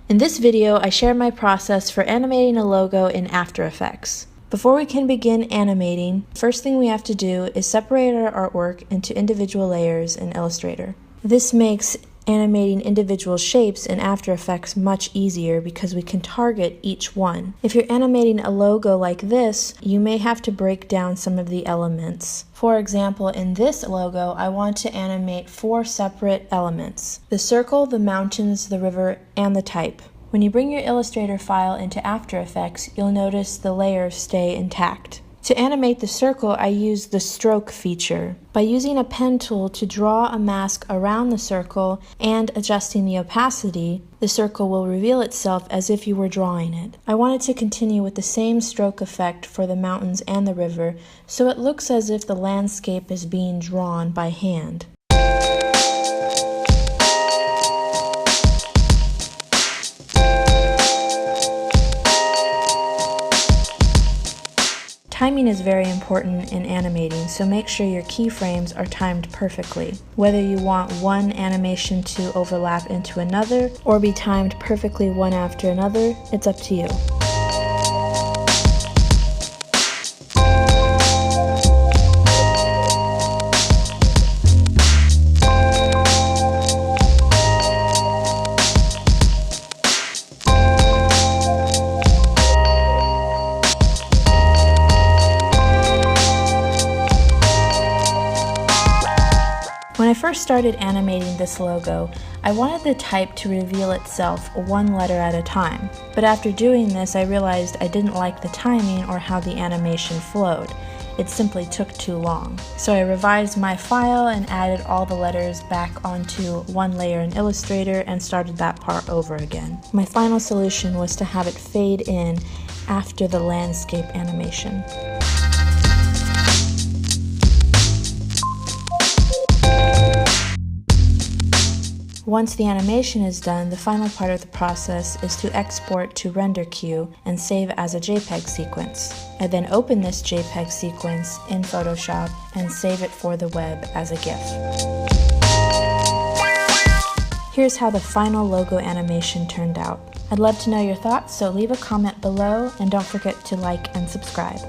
In this video, I share my process for animating a logo in After Effects. Before we can begin animating, first thing we have to do is separate our artwork into individual layers in Illustrator. This makes animating individual shapes in After Effects much easier because we can target each one. If you're animating a logo like this, you may have to break down some of the elements. For example, in this logo, I want to animate 4 separate elements: the circle, the mountains, the river, and the type. When you bring your Illustrator file into After Effects, you'll notice the layers stay intact. To animate the circle, I use the stroke feature. By using a pen tool to draw a mask around the circle and adjusting the opacity, the circle will reveal itself as if you were drawing it. I wanted to continue with the same stroke effect for the mountains and the river, so it looks as if the landscape is being drawn by hand. Timing is very important in animating, so make sure your keyframes are timed perfectly. Whether you want one animation to overlap into another or be timed perfectly one after another, it's up to you. When I first started animating this logo, I wanted the type to reveal itself one letter at a time. But after doing this, I realized I didn't like the timing or how the animation flowed. It simply took too long. So I revised my file and added all the letters back onto one layer in Illustrator and started that part over again. My final solution was to have it fade in after the landscape animation. Once the animation is done, the final part of the process is to export to render queue and save as a JPEG sequence. I then open this JPEG sequence in Photoshop and save it for the web as a GIF. Here's how the final logo animation turned out. I'd love to know your thoughts, so leave a comment below and don't forget to like and subscribe.